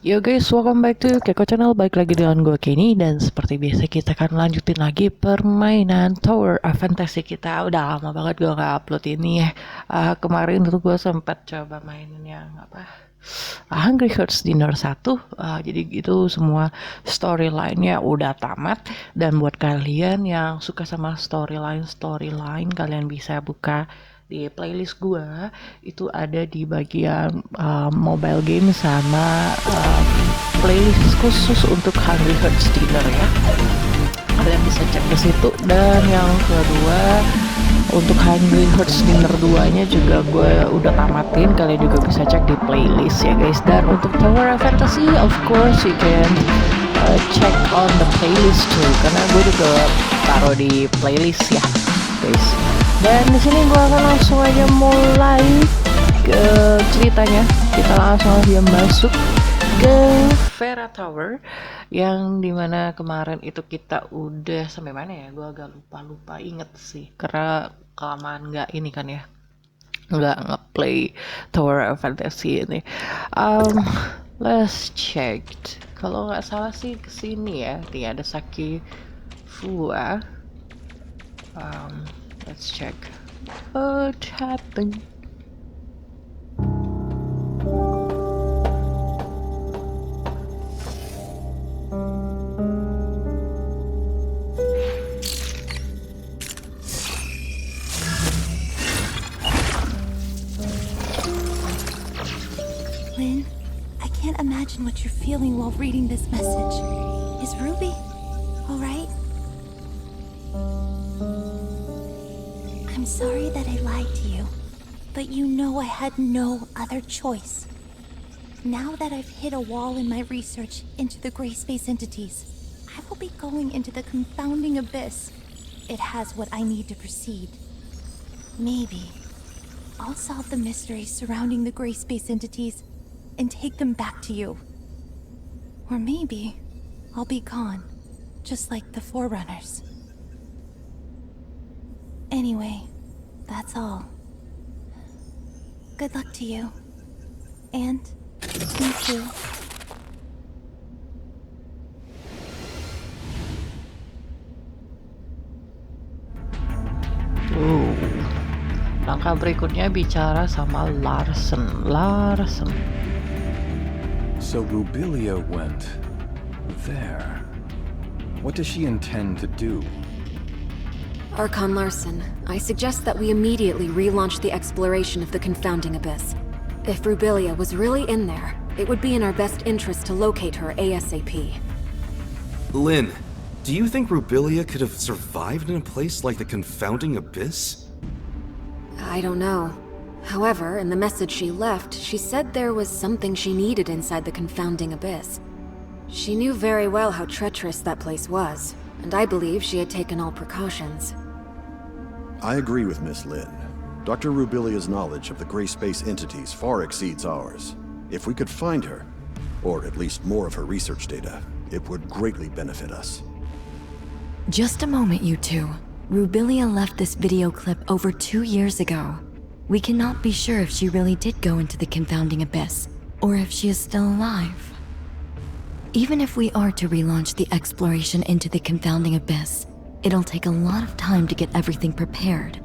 Yo guys, welcome back to Keko Channel. Balik lagi dengan gue Kenny. Dan seperti biasa kita akan lanjutin lagi permainan Tower of Fantasy kita. Udah lama banget gue gak upload ini ya. Kemarin tuh gue sempat coba mainin yang Hungry Hearts Dinner 1. Jadi itu semua storyline-nya udah tamat. Dan buat kalian yang suka sama storyline, kalian bisa buka di playlist gue. Itu ada di bagian mobile game sama playlist khusus untuk Hungry Hearts Dinner ya. Kalian bisa cek di situ. Dan yang kedua, untuk Hungry Hearts Dinner 2-nya juga gue udah tamatin. Kalian juga bisa cek di playlist ya guys. Dan untuk Tower of Fantasy, of course you can check on the playlist too, karena gue juga taruh di playlist ya guys. Dan di sini gue akan langsung aja mulai ke ceritanya. Kita langsung aja masuk ke Vera Tower, yang dimana kemarin itu kita udah sampai mana ya? Gue agak lupa inget sih, karena kelamaan nggak ini kan ya, nggak ngeplay Tower of Fantasy ini. Let's check. Kalau nggak salah sih kesini ya. Nih ada Saki Fua. Let's check what happened. Lynn, I can't imagine what you're feeling while reading this message. Is Ruby all right? I'm sorry that I lied to you, but you know I had no other choice. Now that I've hit a wall in my research into the gray space entities, I will be going into the confounding abyss. It has what I need to proceed. Maybe I'll solve the mysteries surrounding the gray space entities and take them back to you. Or maybe I'll be gone, just like the Forerunners. Anyway, that's all. Good luck to you. And me too. Langkah berikutnya bicara sama Larsen. So Rubilia went there. What does she intend to do? Archon Larsen, I suggest that we immediately relaunch the exploration of the confounding abyss. If Rubilia was really in there, it would be in our best interest to locate her ASAP. Lynn, do you think Rubilia could have survived in a place like the confounding abyss? I don't know. However, in the message she left, she said there was something she needed inside the confounding abyss. She knew very well how treacherous that place was, and I believe she had taken all precautions. I agree with Miss Lin. Dr. Rubilia's knowledge of the gray space entities far exceeds ours. If we could find her, or at least more of her research data, it would greatly benefit us. Just a moment, you two. Rubilia left this video clip over 2 years ago. We cannot be sure if she really did go into the confounding abyss, or if she is still alive. Even if we are to relaunch the exploration into the confounding abyss, it'll take a lot of time to get everything prepared.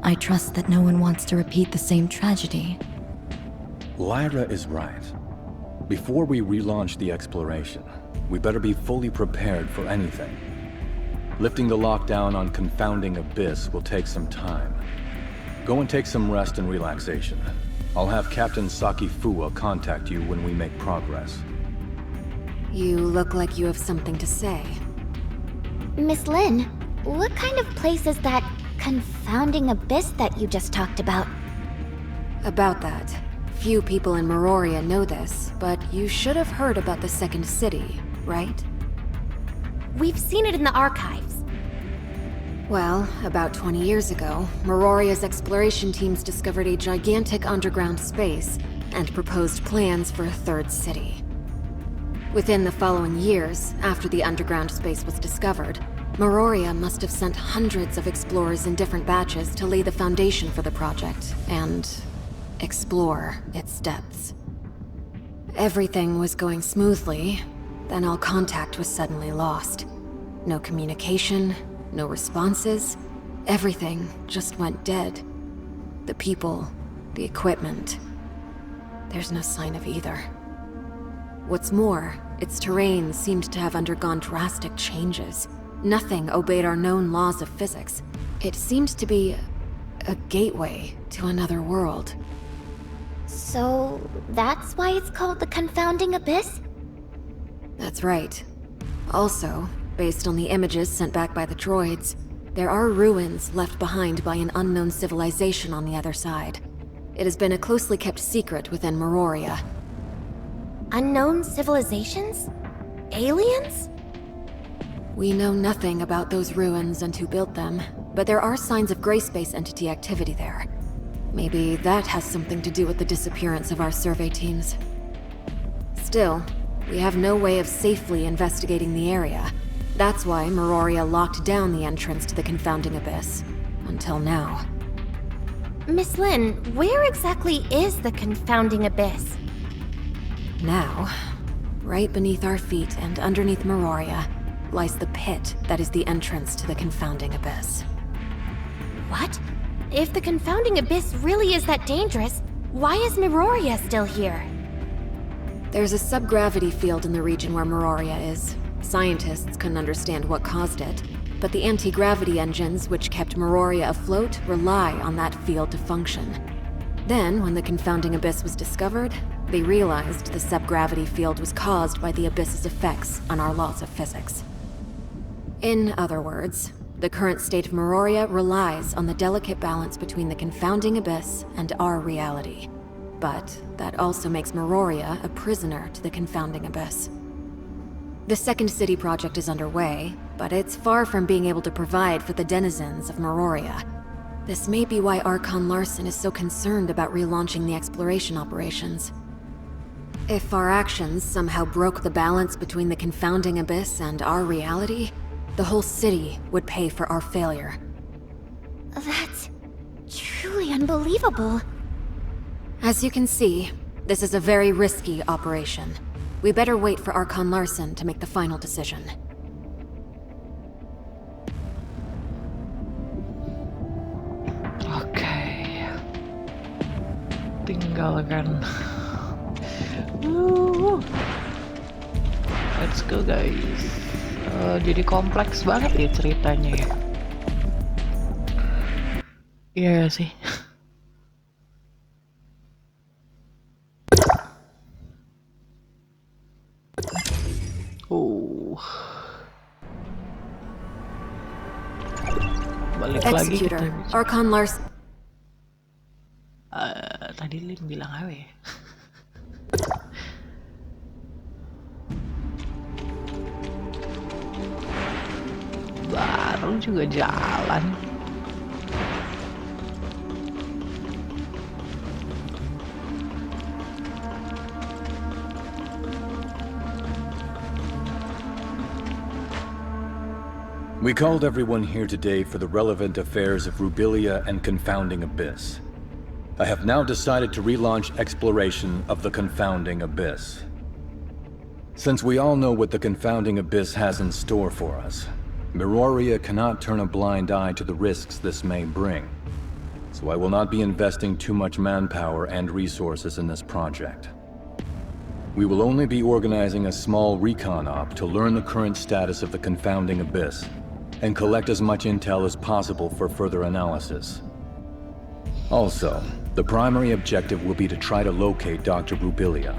I trust that no one wants to repeat the same tragedy. Lyra is right. Before we relaunch the exploration, we better be fully prepared for anything. Lifting the lockdown on confounding abyss will take some time. Go and take some rest and relaxation. I'll have Captain Saki Fua contact you when we make progress. You look like you have something to say. Miss Lin, what kind of place is that confounding abyss that you just talked about? About that, few people in Meroria know this, but you should have heard about the second city, right? We've seen it in the archives. Well, about 20 years ago, Meroria's exploration teams discovered a gigantic underground space and proposed plans for a third city. Within the following years, after the underground space was discovered, Meroria must have sent hundreds of explorers in different batches to lay the foundation for the project and explore its depths. Everything was going smoothly, then all contact was suddenly lost. No communication, no responses. Everything just went dead. The people, the equipment. There's no sign of either. What's more, its terrain seemed to have undergone drastic changes. Nothing obeyed our known laws of physics. It seemed to be a gateway to another world. So, that's why it's called the Confounding Abyss? That's right. Also, based on the images sent back by the droids, there are ruins left behind by an unknown civilization on the other side. It has been a closely kept secret within Meroria. Unknown civilizations? Aliens? We know nothing about those ruins and who built them, but there are signs of gray space entity activity there. Maybe that has something to do with the disappearance of our survey teams. Still, we have no way of safely investigating the area. That's why Meroria locked down the entrance to the Confounding Abyss. Until now. Miss Lin, where exactly is the Confounding Abyss? Now, right beneath our feet and underneath Meroria, lies the pit that is the entrance to the Confounding Abyss. What? If the Confounding Abyss really is that dangerous, why is Meroria still here? There's a subgravity field in the region where Meroria is. Scientists couldn't understand what caused it, but the anti-gravity engines which kept Meroria afloat rely on that field to function. Then, when the Confounding Abyss was discovered, they realized the subgravity field was caused by the Abyss's effects on our laws of physics. In other words, the current state of Meroria relies on the delicate balance between the Confounding Abyss and our reality. But that also makes Meroria a prisoner to the Confounding Abyss. The Second City project is underway, but it's far from being able to provide for the denizens of Meroria. This may be why Archon Larson is so concerned about relaunching the exploration operations. If our actions somehow broke the balance between the Confounding Abyss and our reality, the whole city would pay for our failure. That's truly unbelievable. As you can see, this is a very risky operation. We better wait for Archon Larson to make the final decision. Oke. Tinggalkan. Let's go guys. Jadi kompleks banget ya ceritanya ya. Iya sih. Balik lagi kita. Executor, Archon Larson. Tadi Lin bilang apa ya? Baru juga jalan. We called everyone here today for the relevant affairs of Rubilia and Confounding Abyss. I have now decided to relaunch exploration of the Confounding Abyss. Since we all know what the Confounding Abyss has in store for us, Meroria cannot turn a blind eye to the risks this may bring. So I will not be investing too much manpower and resources in this project. We will only be organizing a small recon op to learn the current status of the Confounding Abyss and collect as much intel as possible for further analysis. Also, the primary objective will be to try to locate Dr. Rubilia.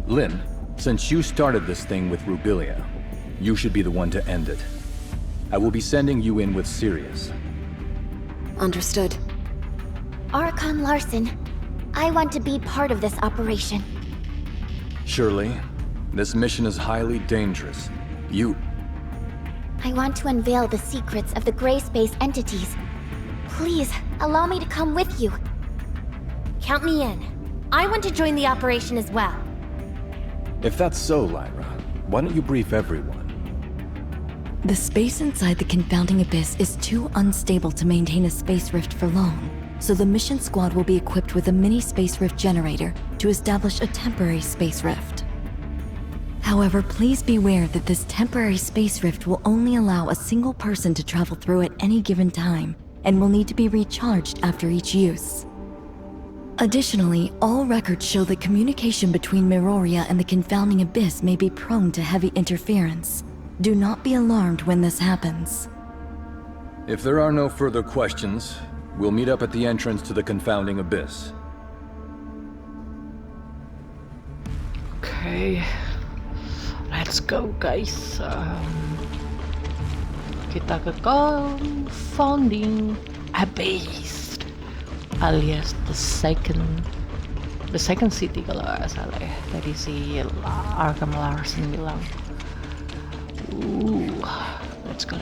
Lin, since you started this thing with Rubilia, you should be the one to end it. I will be sending you in with Sirius. Understood. Archon Larson, I want to be part of this operation. Surely, this mission is highly dangerous. I want to unveil the secrets of the gray space entities. Please, allow me to come with you. Count me in. I want to join the operation as well. If that's so, Lyra, why don't you brief everyone? The space inside the confounding abyss is too unstable to maintain a space rift for long, so the mission squad will be equipped with a mini space rift generator to establish a temporary space rift. However, please beware that this temporary space rift will only allow a single person to travel through at any given time and will need to be recharged after each use. Additionally, all records show that communication between Meroria and the confounding abyss may be prone to heavy interference. Do not be alarmed when this happens. If there are no further questions, we'll meet up at the entrance to the confounding abyss. Okay, let's go guys. Kita ke confounding abyss, alias the second city kalau nggak salah ya. Tadi si Arkham Larsen bilang. Let's go.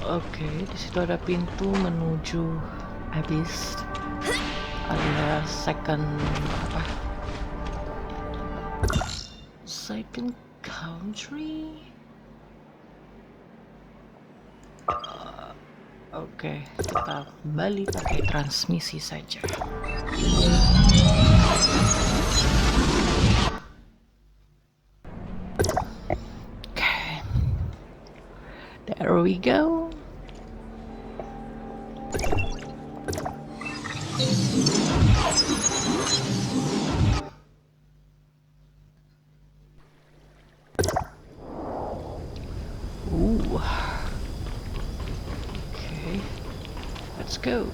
Oke, di situ ada pintu menuju abyss, alias second country. Oke, kita kembali pakai transmisi saja. Oke, there we go. Let's go.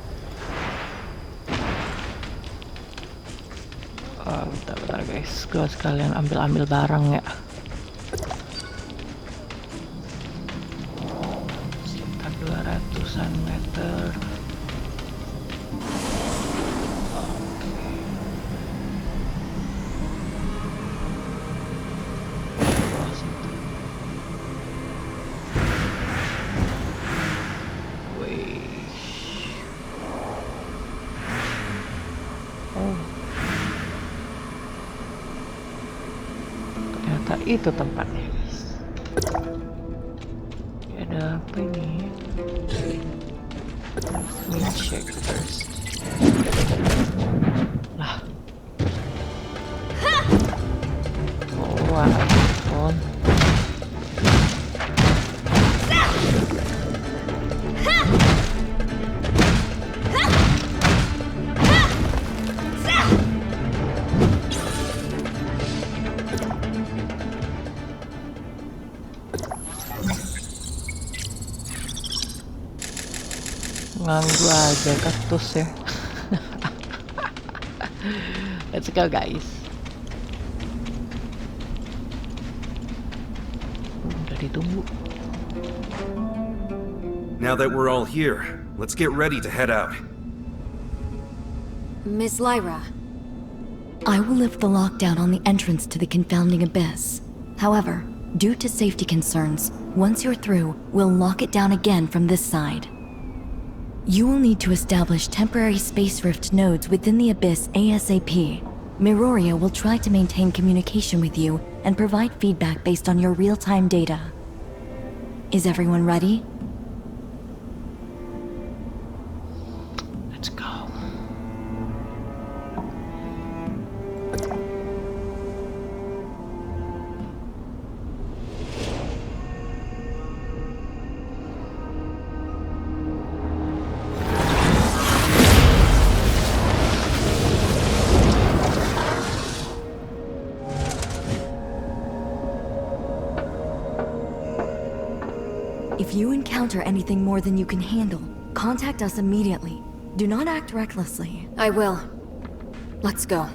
Bentar guys, gue sekalian ambil barang ya. Sekitar 200-an meter. Itu tempatnya guys. Ada apa ini? Let me check first. Lah. Oh, ampun. Nganggu aja kaktus ya. Let's go guys. Udah ditunggu. Now that we're all here, let's get ready to head out. Miss Lyra. I will lift the lockdown on the entrance to the confounding abyss. However, due to safety concerns, once you're through, we'll lock it down again from this side. You will need to establish temporary space rift nodes within the abyss ASAP. Meroria will try to maintain communication with you and provide feedback based on your real-time data. Is everyone ready? Let's go. If you encounter anything more than you can handle, contact us immediately. Do not act recklessly. I will. Let's go.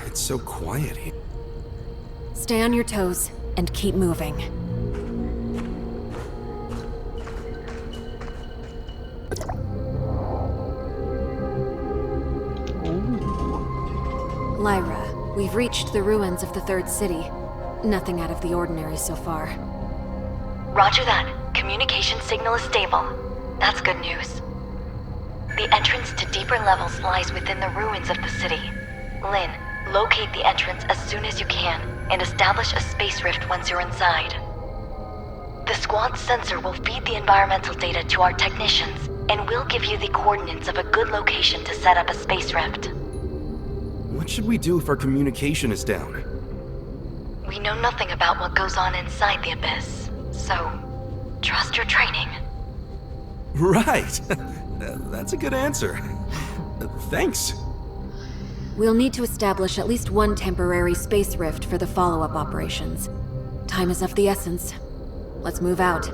It's so quiet here. Stay on your toes and keep moving. Lyra, we've reached the ruins of the third city. Nothing out of the ordinary so far. Roger that. Communication signal is stable. That's good news. The entrance to deeper levels lies within the ruins of the city. Lynn, locate the entrance as soon as you can and establish a space rift once you're inside. The squad's sensor will feed the environmental data to our technicians and we'll give you the coordinates of a good location to set up a space rift. What should we do if our communication is down? We know nothing about what goes on inside the abyss, so trust your training. Right! That's a good answer. Thanks. We'll need to establish at least one temporary space rift for the follow-up operations. Time is of the essence. Let's move out.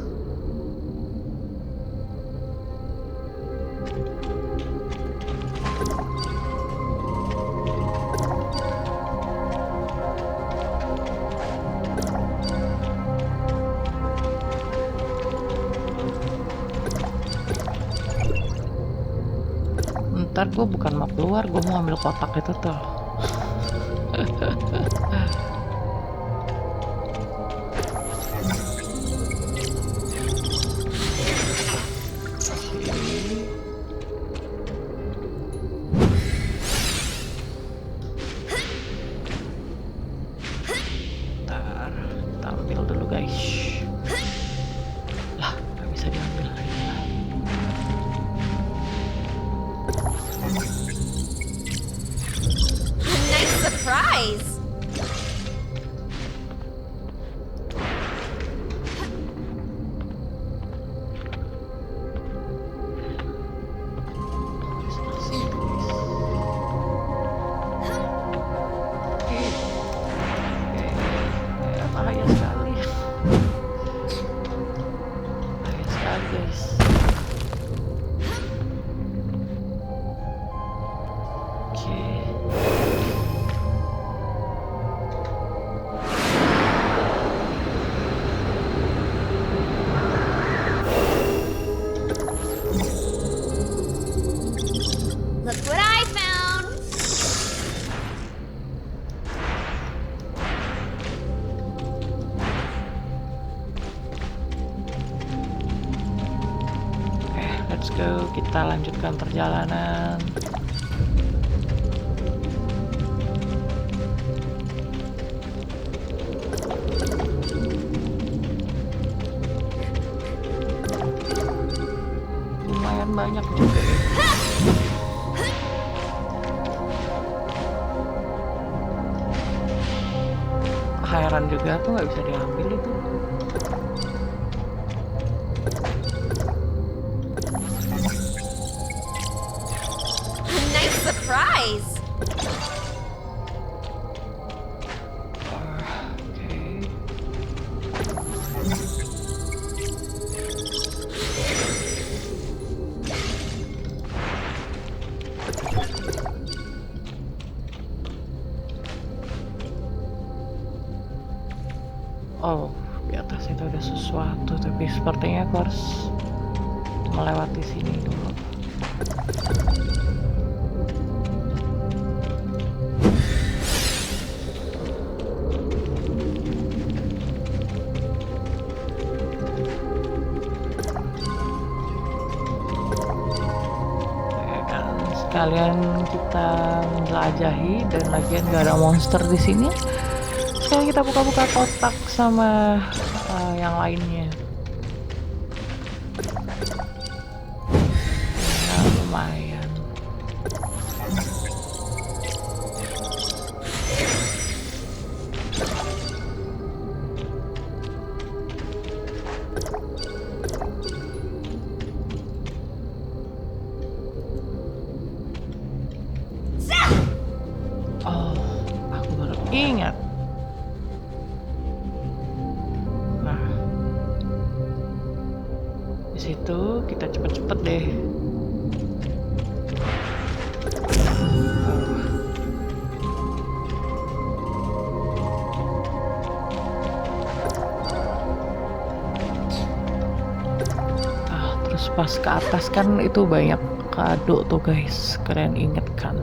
Ntar gue bukan mau keluar, gue mau ambil kotak itu tuh. Ntar, kita ambil dulu guys. Lah, gak bisa diambil lagi. Nice surprise! Bahaya sekali. Bahaya sekali guys. Oke. Look what I found! Let's go, kita lanjutkan perjalanan. Lumayan banyak juga ya. Heran juga tuh nggak bisa diambil itu. Nice surprise! Oke. Oh, di atas itu ada sesuatu, tapi sepertinya aku harus melewati sini dulu. Ya kan, sekalian kita menjelajahi dan lagian gak ada monster di sini. Sekarang kita buka-buka kotak sama yang lainnya. Nah, lumayan. Oh, aku baru ingat. Situ kita cepet-cepet deh. Terus pas ke atas kan itu banyak kado tuh guys, kalian inget kan?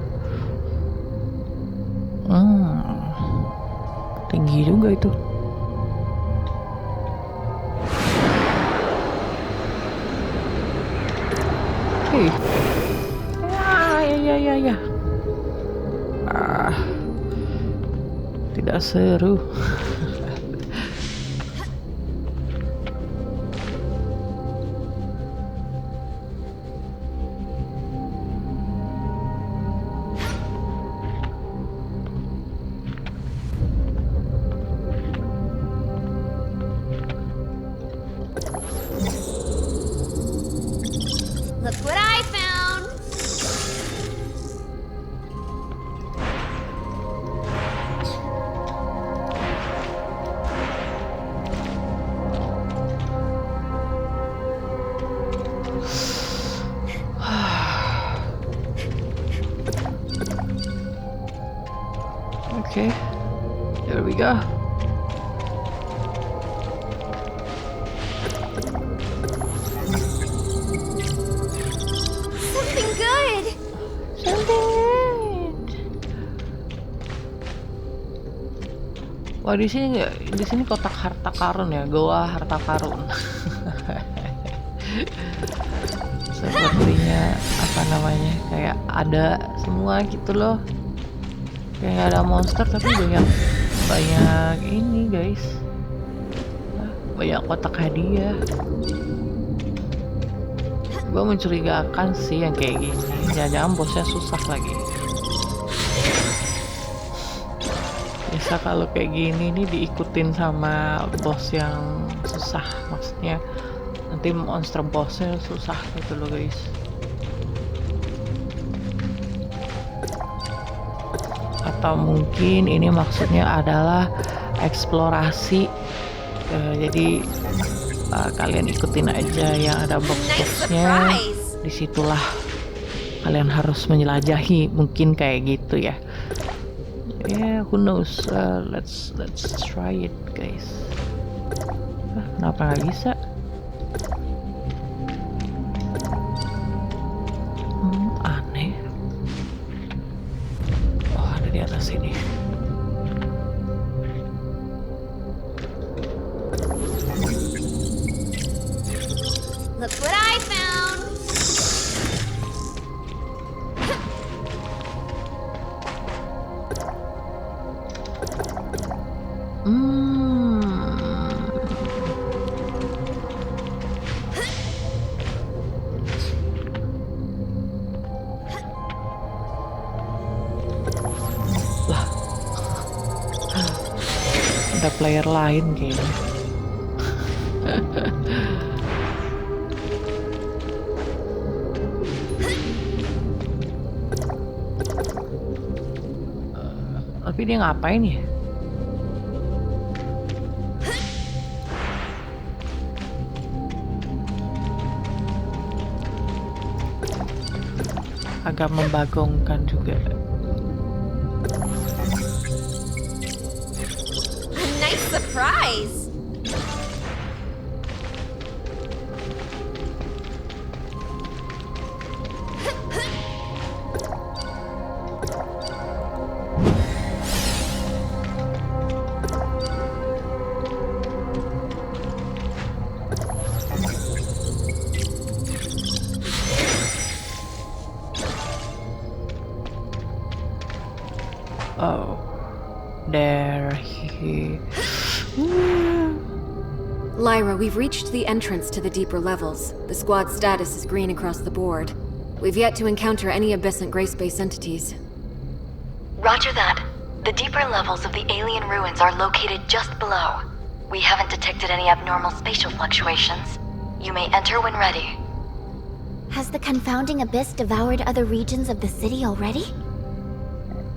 Tinggi juga itu. Oke. Ya. Tidak seru. Look what I found! Okay, there we go. Something good! Wah, di sini kotak harta karun ya, goa harta karun. Sepertinya apa namanya, kayak ada semua gitu loh. Kayak nggak ada monster tapi banyak ini guys, banyak kotak hadiah. Gue mencurigakan sih yang kayak gini, jangan-jangan bosnya susah lagi. Bisa kalau kayak gini nih diikutin sama bos yang susah, maksudnya nanti monster bosnya susah gitu loh guys. Atau mungkin ini maksudnya adalah eksplorasi, jadi kalian ikutin aja yang ada box-boxnya, disitulah kalian harus menjelajahi, mungkin kayak gitu ya. Who knows, let's try it guys. Kenapa nggak bisa? Aneh. Oh, ada di atas sini. Look what I found! Lah, ada player lain kayaknya. Tapi dia ngapain ya? Agak membagongkan juga. A nice surprise! Oh, there he. Lyra, we've reached the entrance to the deeper levels. The squad status is green across the board. We've yet to encounter any abyssal gray space entities. Roger that. The deeper levels of the alien ruins are located just below. We haven't detected any abnormal spatial fluctuations. You may enter when ready. Has the confounding abyss devoured other regions of the city already?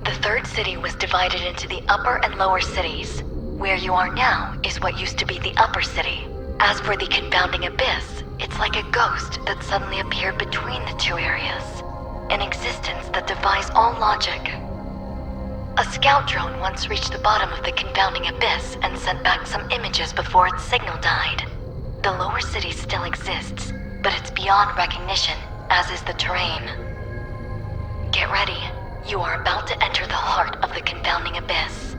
The third city was divided into the upper and lower cities. Where you are now is what used to be the upper city. As for the confounding abyss, it's like a ghost that suddenly appeared between the two areas. An existence that defies all logic. A scout drone once reached the bottom of the confounding abyss and sent back some images before its signal died. The lower city still exists, but it's beyond recognition, as is the terrain. Get ready. You are about to enter the heart of the confounding abyss.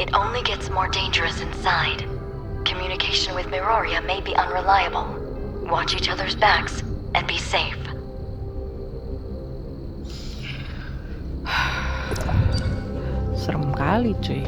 It only gets more dangerous inside. Communication with Miroria may be unreliable. Watch each other's backs and be safe. Serem kali cuy.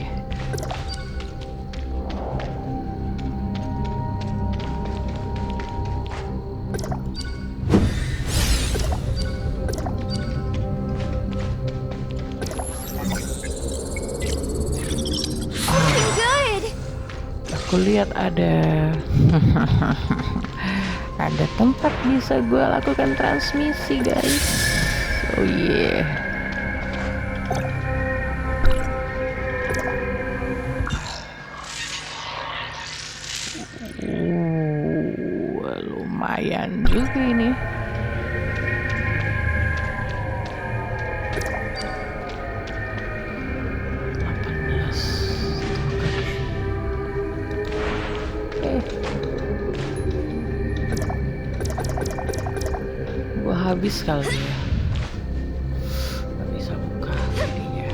Aku lihat ada ada tempat bisa gue lakukan transmisi guys. Oh yeah. Lumayan juga ini. Gua habis kali ya. Gak bisa buka videonya.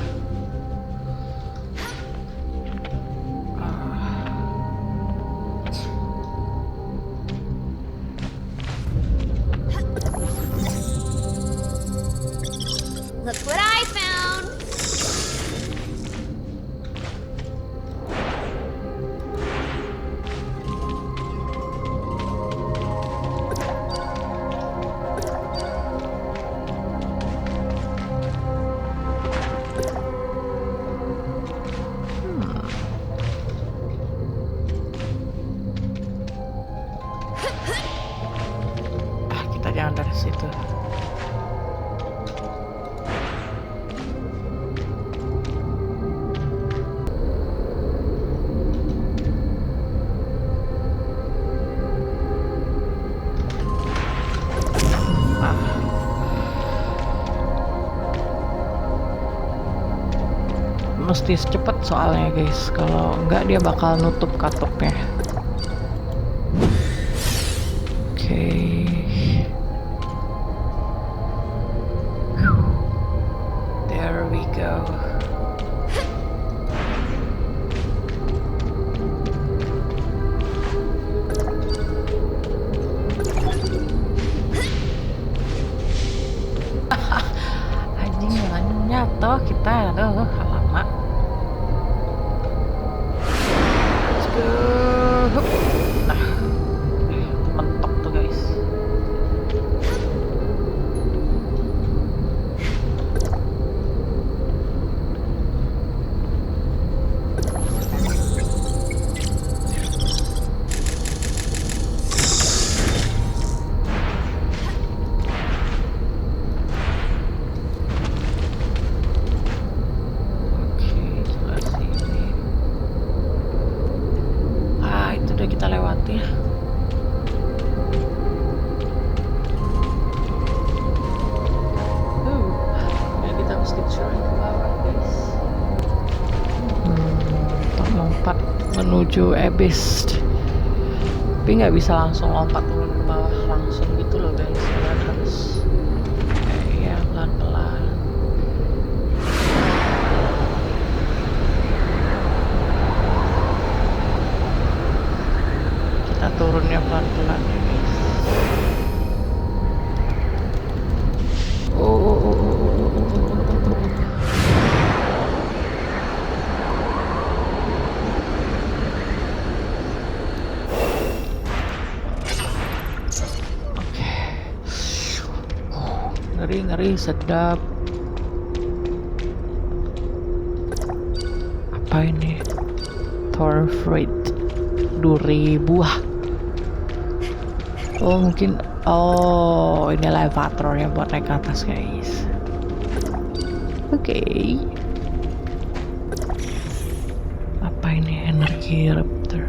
Look what I found! Kita jangan dari situ. Mesti cepet soalnya guys, kalau enggak dia bakal nutup katupnya. Oke. There we go. Anjing nyatoh kita, aduh alamak. Let's go. Nah, mentok tuh guys. Kita lewati. Ya kita mesti turun ke bawah guys. Kita lompat menuju abyss. Tapi nggak bisa langsung lompat turun ke bawah langsung gitu loh guys. Kalian harus ya pelan-pelan. Turunnya pelan-pelan ya guys. Oke. Ngeri sedap. Apa ini? Thor fruit, duri buah. Oh mungkin, oh ini elevator yang buat naik ke atas guys. Oke. Apa ini? Energi raptor.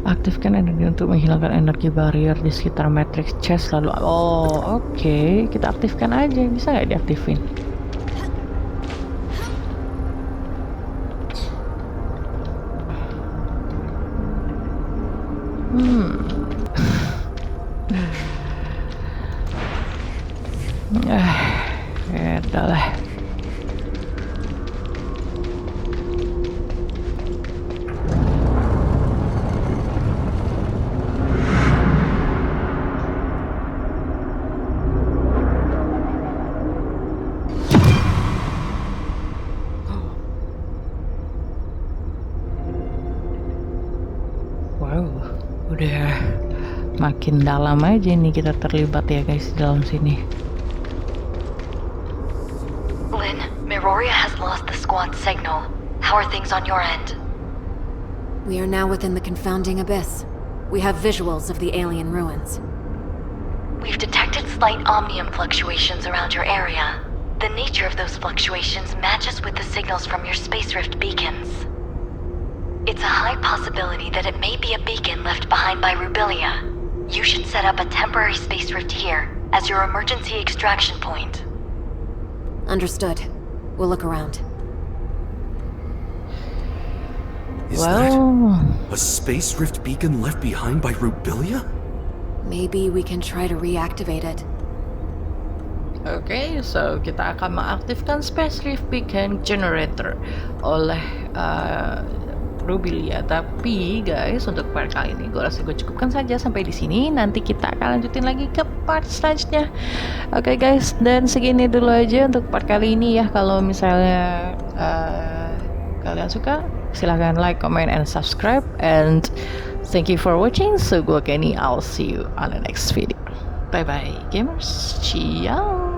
Aktifkan energi untuk menghilangkan energi barrier di sekitar matrix chest lalu. Oh oke. Kita aktifkan aja. Bisa nggak diaktifin? Ya udahlah. makin dalam aja nih kita terlibat ya guys di dalam sini. Lynn, Miroria has lost the squad signal. How are things on your end? We are now within the confounding abyss. We have visuals of the alien ruins. We've detected slight Omnium fluctuations around your area. The nature of those fluctuations matches with the signals from your space rift beacons. It's a high possibility that it may be a beacon left behind by Rubilia. You should set up a temporary space rift here as your emergency extraction point. Understood. We'll look around. Is Well, that a space rift beacon left behind by Rubilia? Maybe we can try to reactivate it. oke, so kita akan mengaktifkan Space Rift Beacon Generator oleh Rubilia. Tapi guys, untuk part kali ini gue rasa gue cukupkan saja sampai di sini. Nanti kita akan lanjutin lagi ke part selanjutnya. Oke guys, dan segini dulu aja untuk part kali ini ya. Kalau misalnya kalian suka, silahkan like, comment, and subscribe. And thank you for watching. So gue Kenny, I'll see you on the next video. Bye bye gamers, ciao.